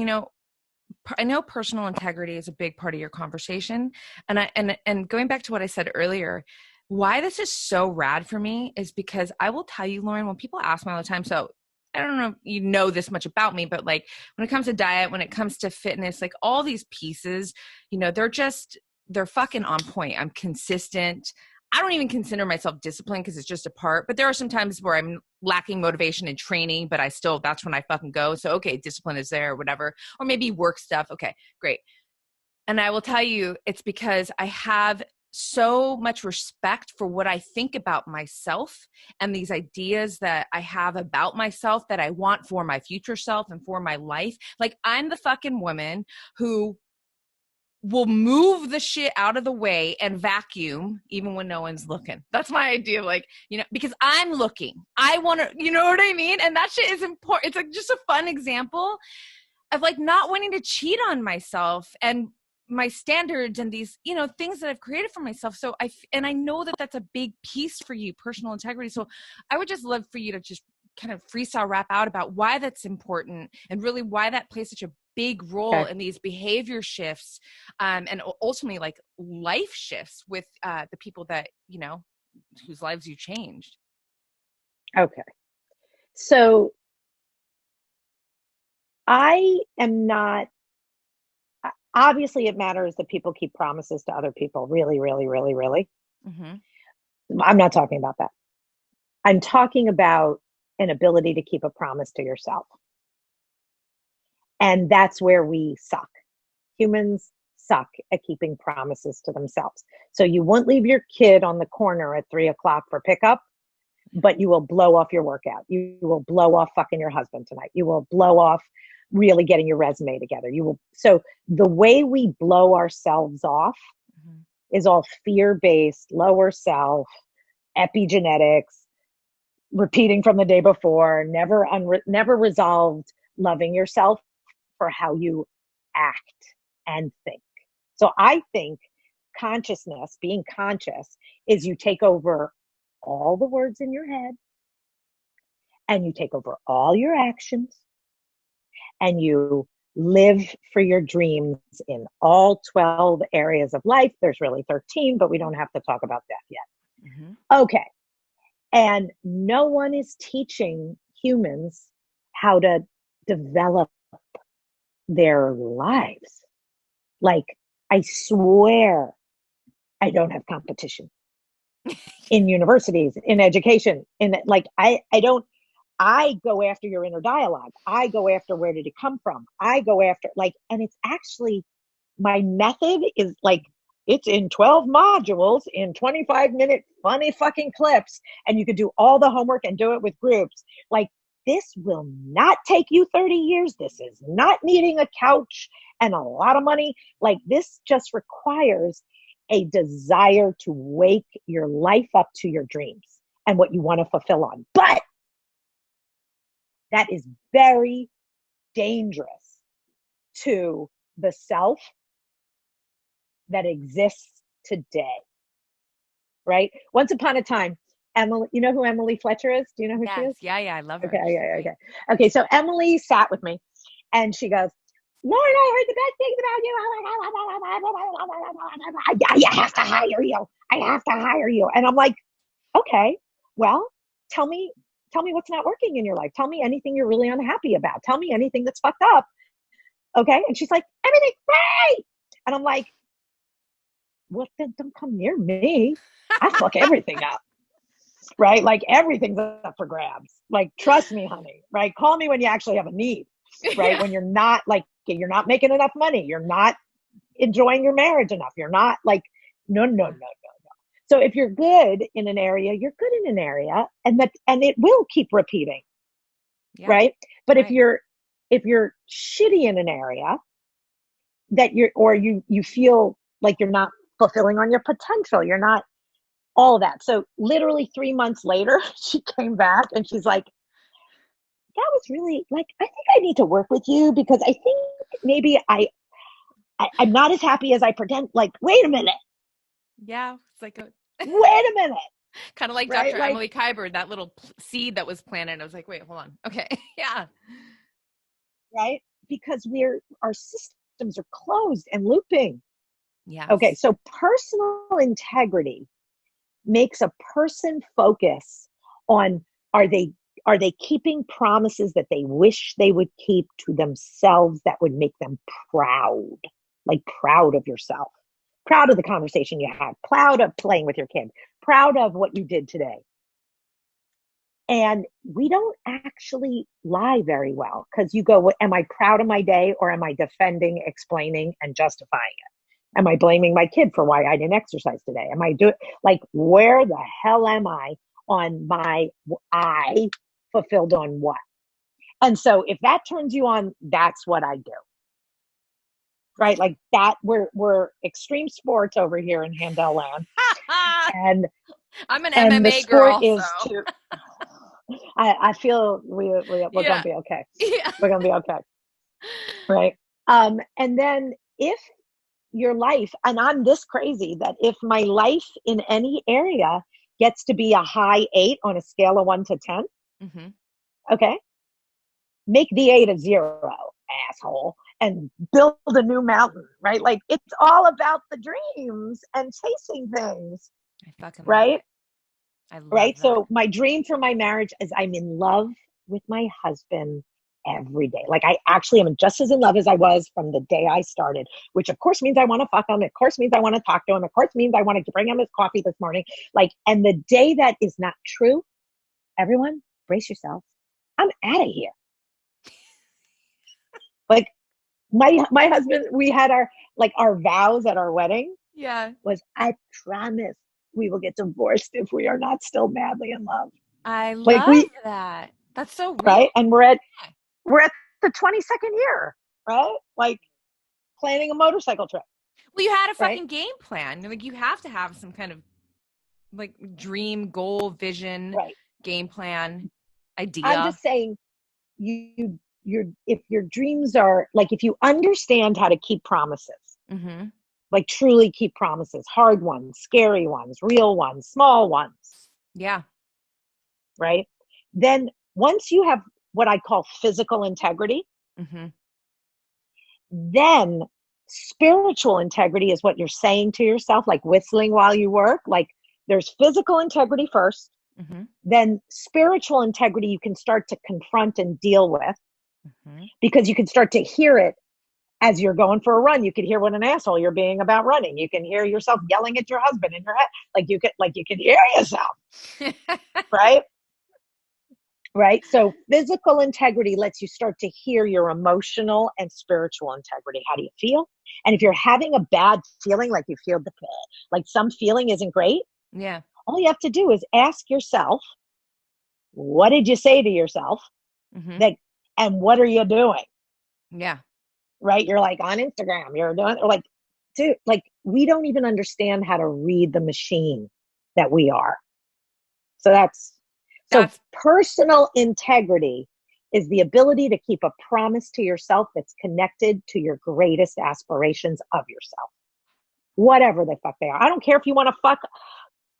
I know personal integrity is a big part of your conversation. And going back to what I said earlier, why this is so rad for me is because I will tell you, Lauren, when people ask me all the time, so I don't know if you know this much about me, but like when it comes to diet, when it comes to fitness, like all these pieces, they're fucking on point. I'm consistent. I don't even consider myself disciplined because it's just a part, but there are some times where I'm lacking motivation in training, but that's when I fucking go. So, okay, discipline is there or whatever, or maybe work stuff. Okay, great. And I will tell you, it's because I have so much respect for what I think about myself and these ideas that I have about myself that I want for my future self and for my life. Like, I'm the fucking woman who will move the shit out of the way and vacuum even when no one's looking. That's my idea. Like, because I'm looking, I want to, you know what I mean? And that shit is important. It's like just a fun example of like not wanting to cheat on myself and my standards and these, things that I've created for myself. So I know that that's a big piece for you, personal integrity. So I would just love for you to just kind of freestyle rap out about why that's important and really why that plays such a big role in these behavior shifts, and ultimately like life shifts with the people that, whose lives you changed.
Okay. So I am not, obviously it matters that people keep promises to other people. Really, really, really, really. Mm-hmm. I'm not talking about that. I'm talking about an ability to keep a promise to yourself. And that's where we suck. Humans suck at keeping promises to themselves. So you won't leave your kid on the corner at 3:00 for pickup, but you will blow off your workout. You will blow off fucking your husband tonight. You will blow off really getting your resume together. So the way we blow ourselves off is all fear-based, lower self, epigenetics, repeating from the day before, never resolved loving yourself for how you act and think. So I think consciousness, being conscious, is you take over all the words in your head and you take over all your actions and you live for your dreams in all 12 areas of life. There's really 13, but we don't have to talk about that yet. Mm-hmm. Okay. And no one is teaching humans how to develop their lives. Like, I swear I don't have competition in universities, in education, I go after your inner dialogue. I go after where did it come from? I go after and it's actually, my method is like, it's in 12 modules in 25-minute funny fucking clips, and you could do all the homework and do it with groups. Like, this will not take you 30 years. This is not needing a couch and a lot of money. Like, this just requires a desire to wake your life up to your dreams and what you want to fulfill on. But that is very dangerous to the self that exists today, right? Once upon a time, Emily, you know who Emily Fletcher is? Do you know who she is?
Yeah, I love her.
Okay, so Emily sat with me and she goes, Lauren, I heard the best things about you. I have to hire you. I have to hire you. And I'm like, okay, well, tell me what's not working in your life. Tell me anything you're really unhappy about. Tell me anything that's fucked up. Okay. And she's like, everything's great. And I'm like, well, then don't come near me. I fuck everything up. Right? Like, everything's up for grabs. Like, trust me, honey. Right? Call me when you actually have a need. Right? When you're not making enough money. You're not enjoying your marriage enough. You're not like, no. So if you're good in an area, you're good in an area, and it will keep repeating. Yeah. Right? But if you're shitty in an area that you feel like you're not fulfilling on your potential, you're not all that. So literally 3 months later, she came back and she's like, that was really, like, I think I need to work with you because I think maybe I'm not as happy as I pretend. Like, wait a minute.
Yeah. It's like
wait a minute.
Kind of like Dr. Like, Emily Keiber, that little seed that was planted. I was like, wait, hold on. Okay. Yeah.
Right? Because our systems are closed and looping.
Yeah.
Okay. So personal integrity makes a person focus on, are they keeping promises that they wish they would keep to themselves that would make them proud, like proud of yourself, proud of the conversation you had, proud of playing with your kid, proud of what you did today. And we don't actually lie very well, because you go, am I proud of my day, or am I defending, explaining, and justifying it? Am I blaming my kid for why I didn't exercise today? Am I like, where the hell am I on my I fulfilled on what? And so if that turns you on, that's what I do. Right? Like that, we're extreme sports over here in Handel land. And
I'm an MMA girl. So.
I feel we're gonna be okay. Yeah. We're gonna be okay. Right. And then if your life, and I'm this crazy that if my life in any area gets to be a high 8 on a scale of 1 to 10, mm-hmm. Okay, make the 8 a 0, asshole, and build a new mountain. Right? Like, it's all about the dreams and chasing things.
I fucking
right.
I love
right.
That.
So my dream for my marriage is I'm in love with my husband every day. Like, I actually am just as in love as I was from the day I started, which of course means I want to fuck him. Of course means I want to talk to him. Of course means I wanted to bring him his coffee this morning. Like, and the day that is not true, everyone brace yourselves. I'm out of here. Like, my husband, we had our vows at our wedding.
Yeah.
Was, I promise we will get divorced if we are not still madly in love.
I love that. That's so real.
Right. And we're at the 22nd year, right? Like, planning a motorcycle trip.
Well, you had a fucking game plan. Like, you have to have some kind of like dream, goal, vision, game plan, idea.
I'm just saying, if your dreams are like, if you understand how to keep promises, mm-hmm. like truly keep promises, hard ones, scary ones, real ones, small ones.
Yeah.
Right. Then once you have what I call physical integrity, mm-hmm. then spiritual integrity is what you're saying to yourself, like whistling while you work. Like, there's physical integrity first, mm-hmm. then spiritual integrity you can start to confront and deal with, mm-hmm. because you can start to hear it as you're going for a run. You could hear what an asshole you're being about running. You can hear yourself yelling at your husband in your head. You can hear yourself. Right? right? So physical integrity lets you start to hear your emotional and spiritual integrity. How do you feel? And if you're having a bad feeling, like you feel like some feeling isn't great,
Yeah.
all you have to do is ask yourself, what did you say to yourself? That, and what are you doing?
Yeah.
Right? You're like on Instagram, you're doing, or like, dude, like we don't even understand how to read the machine that we are. So personal integrity is the ability to keep a promise to yourself that's connected to your greatest aspirations of yourself. Whatever the fuck they are. I don't care if you want to fuck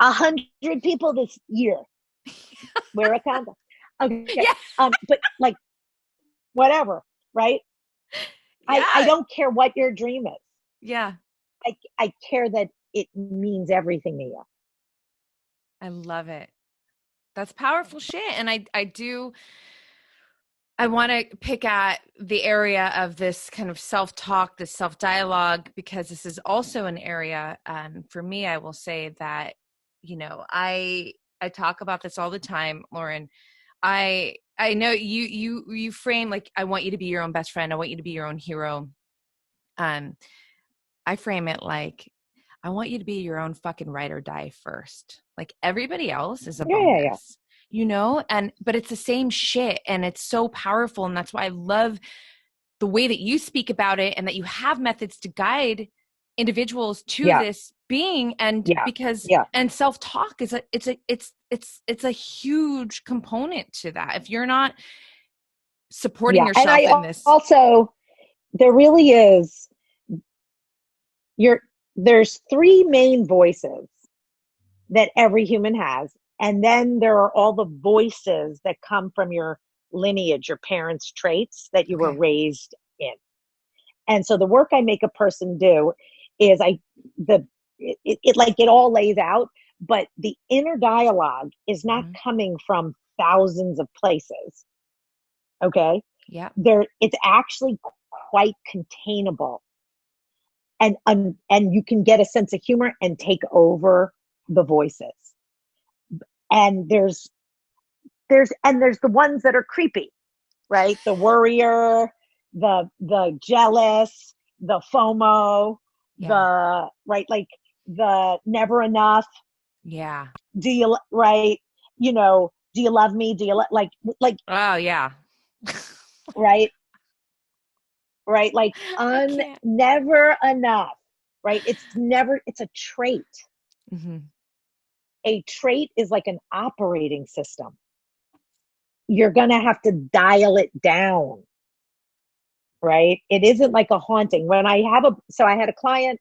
100 people this year. Wear a condom. Okay.
Yeah.
But like, whatever, right?
Yeah.
I don't care what your dream is.
Yeah.
I care that it means everything to you.
I love it. That's powerful shit. And I want to pick at the area of this kind of self-talk, this self-dialogue, because this is also an area, for me, I will say that, you know, I talk about this all the time, Lauren. I know you frame like, I want you to be your own best friend. I want you to be your own hero. I frame it like, I want you to be your own fucking ride or die first. Like everybody else is a bonus, you know? But it's the same shit and it's so powerful. And that's why I love the way that you speak about it and that you have methods to guide individuals to this being. And because, and self-talk is it's a huge component to that. If you're not supporting yourself in this.
Also, there really is, there's three main voices that every human has. And then there are all the voices that come from your lineage, your parents' traits that you were raised in. And so the work I make a person do is it all lays out, but the inner dialogue is not coming from thousands of places. Okay.
Yeah.
It's actually quite containable. And you can get a sense of humor and take over the voices. And there's the ones that are creepy, right? The worrier, the jealous, the FOMO, like the never enough.
Yeah.
Do you, right? You know, do you love me? Do you like,
oh yeah.
right? Right? Like never enough, right? It's a trait. A trait is like an operating system. You're going to have to dial it down, right? It isn't like a haunting. I had a client,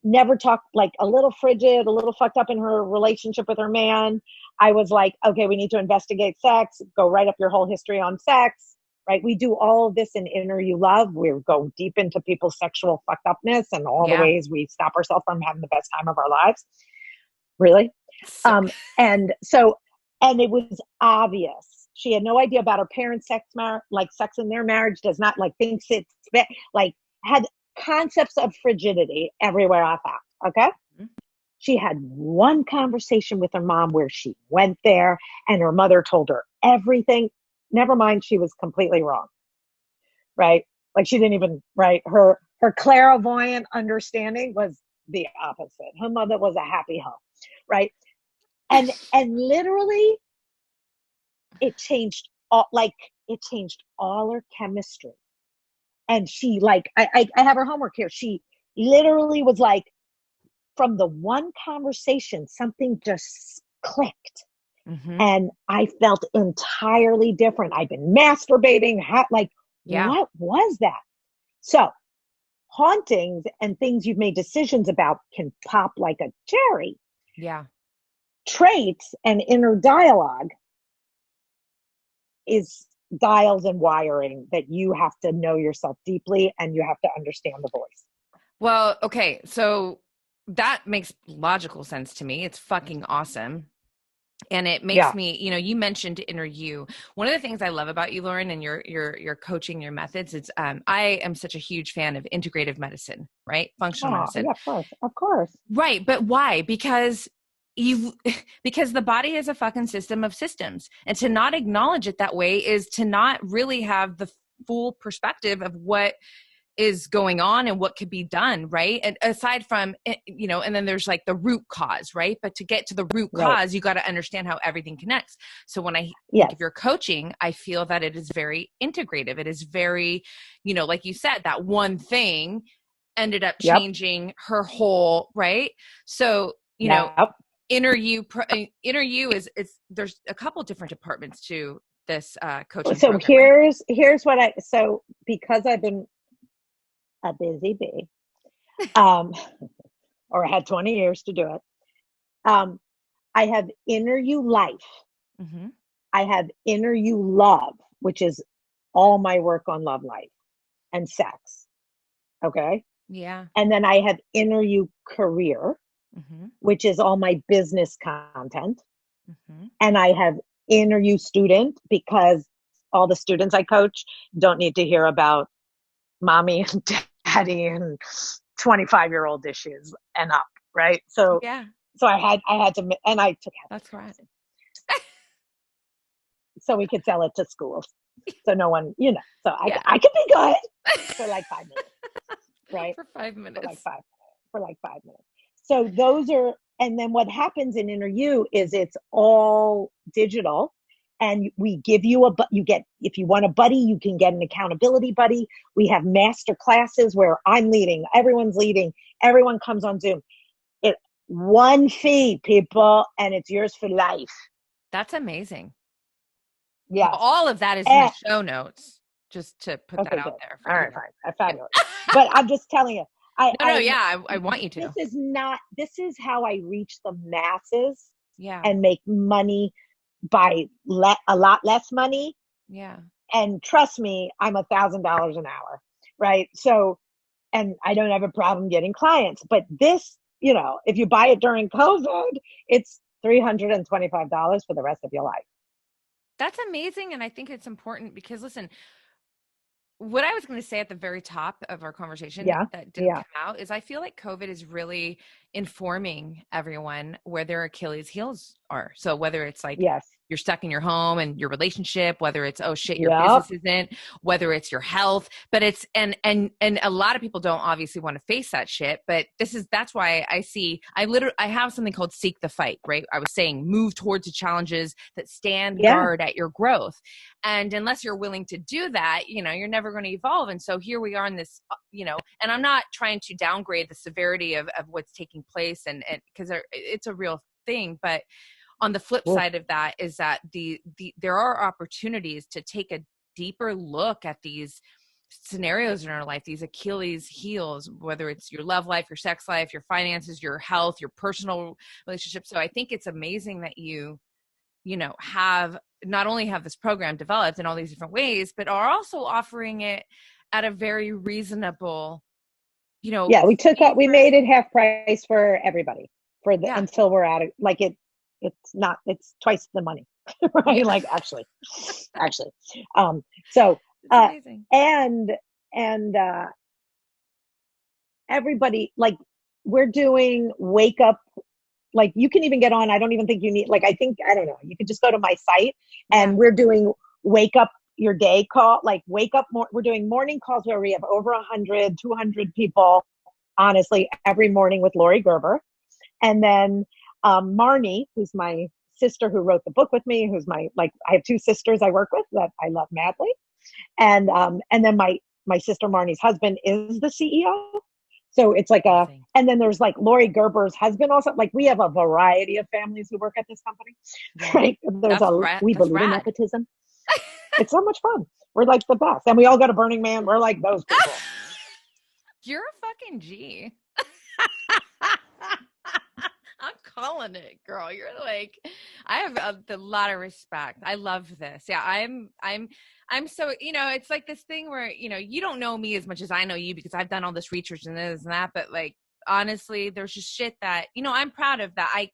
never talked, like a little frigid, a little fucked up in her relationship with her man. I was like, okay, we need to investigate sex, go write up your whole history on sex, right? We do all of this in Inner.U Love. We go deep into people's sexual fucked upness and all the ways we stop ourselves from having the best time of our lives. Really? And it was obvious. She had no idea about her parents' sex in their marriage, does not like thinks it's like had concepts of frigidity everywhere I found. Okay. She had one conversation with her mom where she went there and her mother told her everything. Never mind, she was completely wrong. Right? Like she didn't even, right? Her clairvoyant understanding was the opposite. Her mother was a happy home. Right? And literally it changed all her chemistry. And she I have her homework here. She literally was like, from the one conversation, something just clicked. And I felt entirely different. I've been masturbating. What was that? So hauntings and things you've made decisions about can pop like a cherry.
Yeah.
Traits and inner dialogue is dials and wiring that you have to know yourself deeply and you have to understand the voice.
Well, okay. So that makes logical sense to me. It's fucking awesome. And it makes me, you mentioned Inner.U. One of the things I love about you, Lauren, and your coaching, your methods, it's I am such a huge fan of integrative medicine, right? Functional medicine.
Yeah, of course.
Right. But why? Because you because the body is a fucking system of systems, and to not acknowledge it that way is to not really have the full perspective of what is going on and what could be done, right? And aside from, you know, and then there's like the root cause, right? But to get to the root cause, you got to understand how everything connects. So when I think of your coaching, I feel that it is very integrative. It is very, you know, like you said, that one thing ended up changing her whole, right? So, you know, Inner.U is, it's, there's a couple different departments to this coaching
so
program,
here's what so because I've been a busy bee, or I had 20 years to do it. I have Inner.U life. Mm-hmm. I have Inner.U love, which is all my work on love life and sex. Okay.
Yeah.
And then I have Inner.U career, mm-hmm. which is all my business content. Mm-hmm. And I have Inner.U student, because all the students I coach don't need to hear about mommy and daddy and 25-year-old issues and up, right? So so I had to, and I took it.
That's right.
So we could sell it to schools, so no one, you know. So I could be good for like 5 minutes, right?
For 5 minutes.
For like 5 minutes. So those are, and then what happens in Inner.U is it's all digital. And we give you you get, if you want a buddy, you can get an accountability buddy. We have master classes where I'm leading, everyone's leading, everyone comes on Zoom. It one fee, people, and it's yours for life.
That's amazing.
Yeah.
Well, all of that is in the show notes, just to put that out there.
All right, fine. Fabulous. But I'm just telling you.
I want you to.
This is how I reach the masses.
Yeah.
And make money by a lot less money.
Yeah.
And trust me, I'm $1,000 an hour, right? So, and I don't have a problem getting clients, but this, you know, if you buy it during COVID, it's $325 for the rest of your life.
That's amazing. And I think it's important because, listen, what I was going to say at the very top of our conversation that didn't come out is I feel like COVID is really informing everyone where their Achilles heels are. So whether it's like you're stuck in your home and your relationship, whether it's, oh shit, your business isn't, whether it's your health, but it's, and a lot of people don't obviously want to face that shit, but that's why I have something called seek the fight, right? I was saying move towards the challenges that stand guard at your growth. And unless you're willing to do that, you know, you're never going to evolve. And so here we are in this, you know, and I'm not trying to downgrade the severity of what's taking place, and because it's a real thing, but on the flip side of that is that there are opportunities to take a deeper look at these scenarios in our life, these Achilles heels, whether it's your love life, your sex life, your finances, your health, your personal relationships. So I think it's amazing that you know, not only have this program developed in all these different ways, but are also offering it at a very reasonable, you know.
Yeah, we made it half price for everybody until we're at it. Like it's twice the money, right? Yeah. Like actually. So, and everybody, like we're doing wake up. Like you can even get on, I don't even think you need, like, I don't know, you could just go to my site and we're doing wake up your day call, like we're doing morning calls where we have over 100, 200 people, honestly, every morning with Lori Gerber. And then Marnie, who's my sister who wrote the book with me, who's I have two sisters I work with that I love madly. And then my sister Marnie's husband is the CEO. So it's like and then there's like Lori Gerber's husband also. Like we have a variety of families who work at this company, right? We believe in nepotism. It's so much fun. We're like the best. And we all go to Burning Man. We're like those people.
You're a fucking G. I'm calling it, girl. You're like, I have a lot of respect. I love this. Yeah, I'm so, you know, it's like this thing where, you know, you don't know me as much as I know you because I've done all this research and this and that. But like, honestly, there's just shit that, you know, I'm proud of that.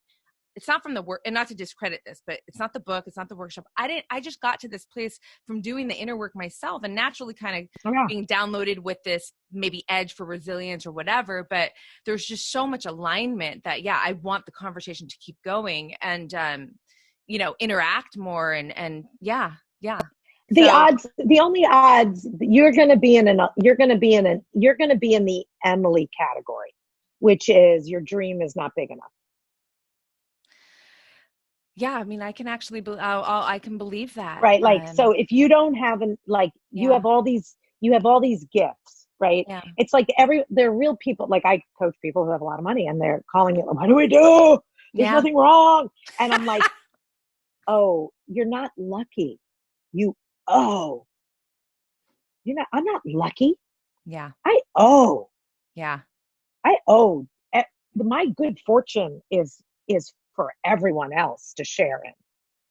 it's not from the work, and not to discredit this, but it's not the book, it's not the workshop. I just got to this place from doing the inner work myself and naturally kind of being downloaded with this maybe edge for resilience or whatever. But there's just so much alignment that, I want the conversation to keep going and, interact more and yeah.
The only odds you're going to be in the Emily category, which is your dream is not big enough.
Yeah, I mean, I can actually, I can believe that.
Right. Like, so if you don't have you have all these gifts, right? Yeah. It's like they're real people. Like I coach people who have a lot of money and they're calling it, what do we do? There's nothing wrong. And I'm like, oh, you're not lucky. I'm not lucky.
Yeah.
I owe.
Yeah.
I owe. My good fortune is for everyone else to share in,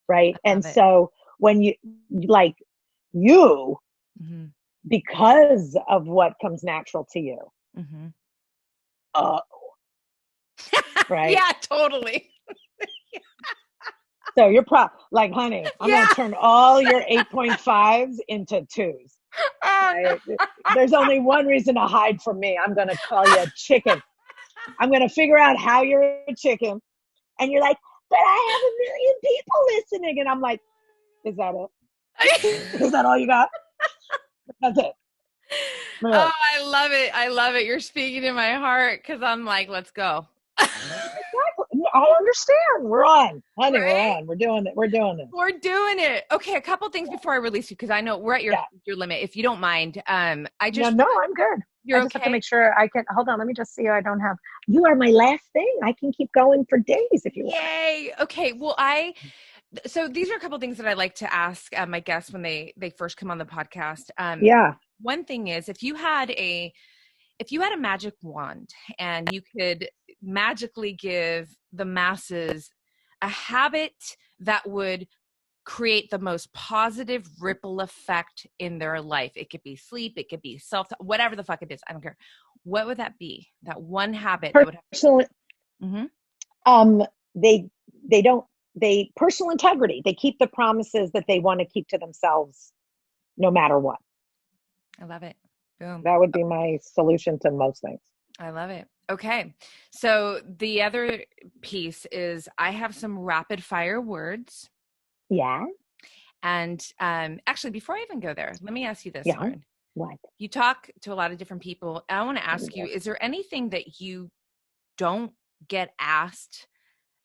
right? And so when you mm-hmm. because of what comes natural to you, mm-hmm. Right?
Yeah, totally.
So you're like, honey, I'm going to turn all your 8.5s into 2s. Right? There's only one reason to hide from me. I'm going to call you a chicken. I'm going to figure out how you're a chicken. And you're like, but I have 1 million people listening. And I'm like, is that it? Is that all you got? That's it.
Really. Oh, I love it. I love it. You're speaking to my heart because I'm like, let's go.
I understand. We're on. Honey, right? We're on. We're doing it. We're doing it.
Okay, a couple things before I release you because I know we're at your limit. If you don't mind,
No, I'm good. I just have to make sure I can. Hold on. Let me just see. I don't have. You are my last thing. I can keep going for days if you want.
Yay. Okay. Well, so these are a couple things that I like to ask my guests when they first come on the podcast. One thing is if you had a magic wand and you could magically give the masses a habit that would create the most positive ripple effect in their life. It could be sleep, it could be whatever the fuck it is. I don't care. What would that be? That one habit that would have
personal integrity. They keep the promises that they want to keep to themselves no matter what.
I love it. Boom.
That would be my solution to most things.
I love it. Okay. So the other piece is I have some rapid fire words.
Yeah.
And actually, before I even go there, let me ask you this. Lauren.
What?
You talk to a lot of different people. I want to ask you, is there anything that you don't get asked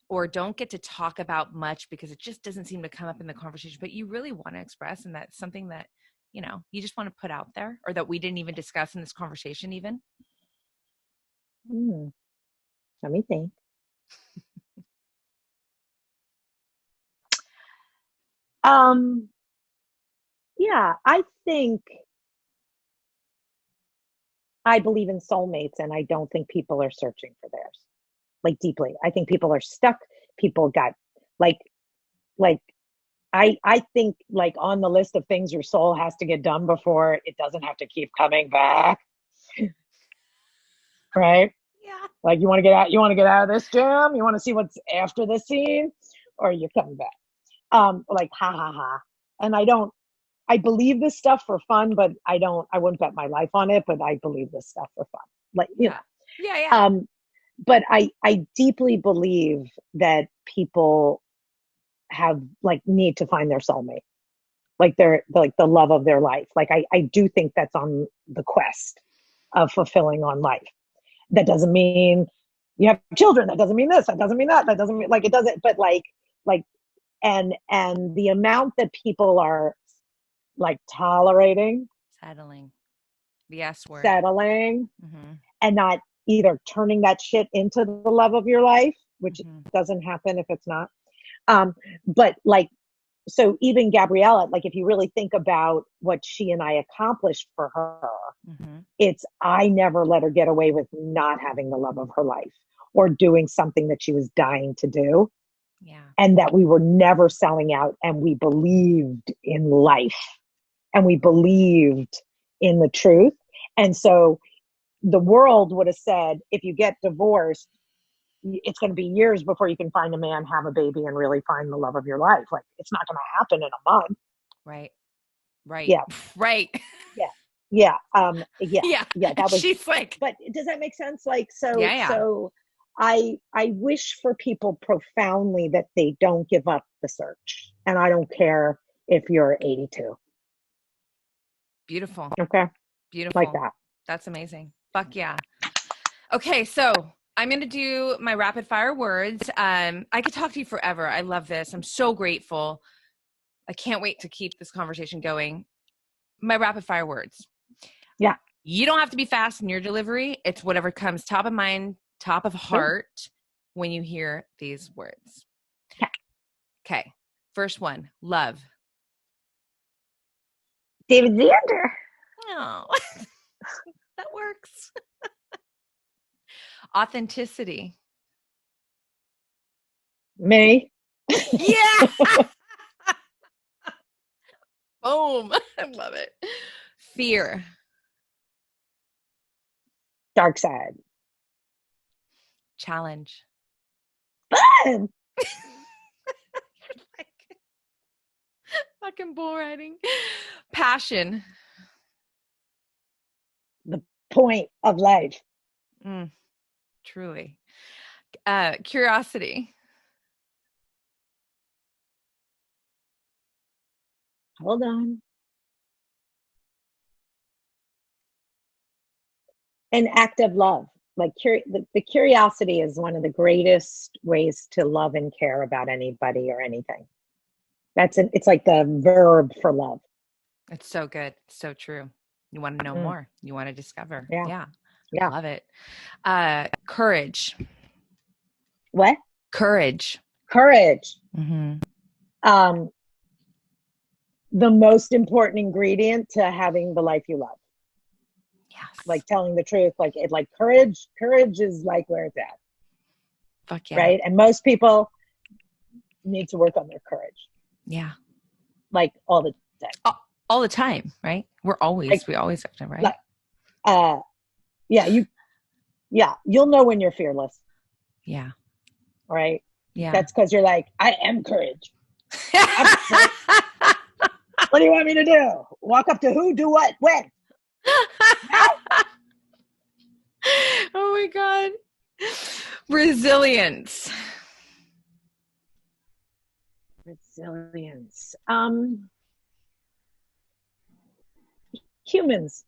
or don't get to talk about much because it just doesn't seem to come up in the conversation, but you really want to express, and that's something that, you just want to put out there or that we didn't even discuss in this conversation even?
Let me think. Yeah, I think I believe in soulmates, and I don't think people are searching for theirs, like deeply. I think people are stuck. People got I think like on the list of things your soul has to get done before it doesn't have to keep coming back. Right?
Yeah.
Like you want to get out of this jam? You want to see what's after this scene? Or you're coming back. Like ha ha ha. And I believe this stuff for fun, but I wouldn't bet my life on it, but I believe this stuff for fun. Like,
Yeah.
But I deeply believe that people have need to find their soulmate. Like they're like the love of their life. Like I do think that's on the quest of fulfilling on life. That doesn't mean you have children. That doesn't mean this. That doesn't mean that. That doesn't mean it doesn't, but and the amount that people are tolerating,
settling, the S word,
settling, and not either turning that shit into the love of your life, which doesn't happen if it's not. But so even Gabriella, if you really think about what she and I accomplished for her, it's, I never let her get away with not having the love of her life or doing something that she was dying to do.
Yeah.
And that we were never selling out, and we believed in life and we believed in the truth. And so the world would have said, if you get divorced, it's going to be years before you can find a man, have a baby, and really find the love of your life. Like, it's not going to happen in a month.
Right. Right.
Yeah.
Right.
Yeah. Yeah.
Yeah.
Yeah. That was,
she's like,
but does that make sense? Like, so,
yeah.
so I wish for people profoundly that they don't give up the search. And I don't care if you're 82.
Beautiful.
Okay.
Beautiful.
Like that.
That's amazing. Fuck yeah. Okay. So I'm going to do my rapid fire words. I could talk to you forever. I love this. I'm so grateful. I can't wait to keep this conversation going. My rapid fire words.
Yeah.
You don't have to be fast in your delivery. It's whatever comes top of mind, top of heart when you hear these words. Okay. First one, love.
David Zander.
Oh, that works. Authenticity.
Me.
Yeah. Boom. I love it. Fear.
Dark side.
Challenge.
Fun.
Like, fucking bull riding. Passion.
The point of life.
Truly. Curiosity.
Hold on. An act of love. Like the curiosity is one of the greatest ways to love and care about anybody or anything. It's like the verb for love.
It's so good. It's so true. You want to know more. You want to discover.
Yeah.
Love it. Courage.
What?
Courage.
Mm-hmm. The most important ingredient to having the life you love.
Yes.
Like telling the truth, like courage is like where it's at.
Fuck yeah.
Right. And most people need to work on their courage.
Yeah.
Like all the time.
All the time, right? We always have to, right?
You'll know when you're fearless.
Yeah.
Right.
Yeah.
That's because you're like, I am courage. What do you want me to do? Walk up to who? Do what? When?
Oh my God. Resilience.
Humans.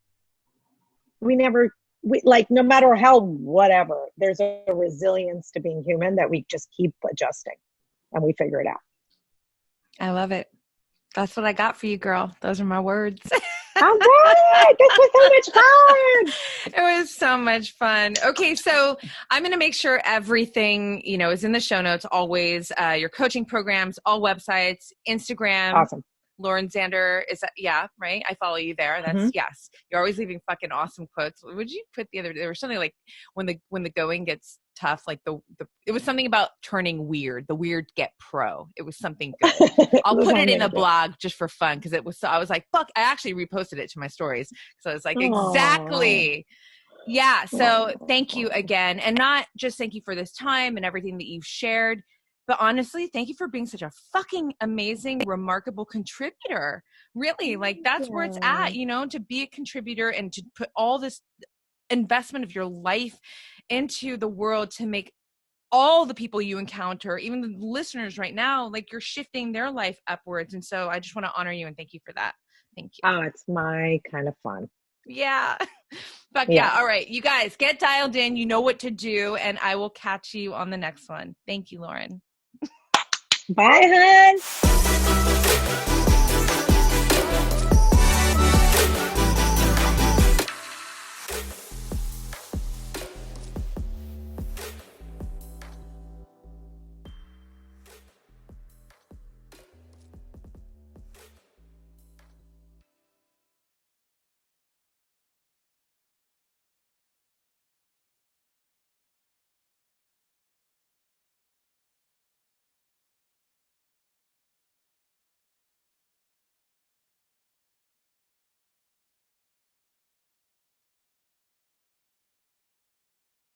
No matter how whatever, there's a resilience to being human that we just keep adjusting and we figure it out.
I love it. That's what I got for you, girl. Those are my words.
All right. This was so much fun.
It was so much fun. Okay. So I'm going to make sure everything, is in the show notes always. Your coaching programs, all websites, Instagram.
Awesome.
Lauren Zander, is that, yeah, right? I follow you there. That's yes. You're always leaving fucking awesome quotes. Would you put there was something like when the going gets tough, like it was something about turning weird, the weird get pro. It was something good. I'll put it in a blog just for fun. Cause I was like, fuck, I actually reposted it to my stories. So I was like, exactly. Yeah. So thank you again. And not just thank you for this time and everything that you've shared, but honestly, thank you for being such a fucking amazing, remarkable contributor. Really, like that's where it's at, to be a contributor and to put all this investment of your life into the world to make all the people you encounter, even the listeners right now, like you're shifting their life upwards. And so I just want to honor you and thank you for that. Thank you.
Oh, it's my kind of fun.
Yeah. But yeah. All right. You guys get dialed in. You know what to do. And I will catch you on the next one. Thank you, Lauren.
Bye, hon.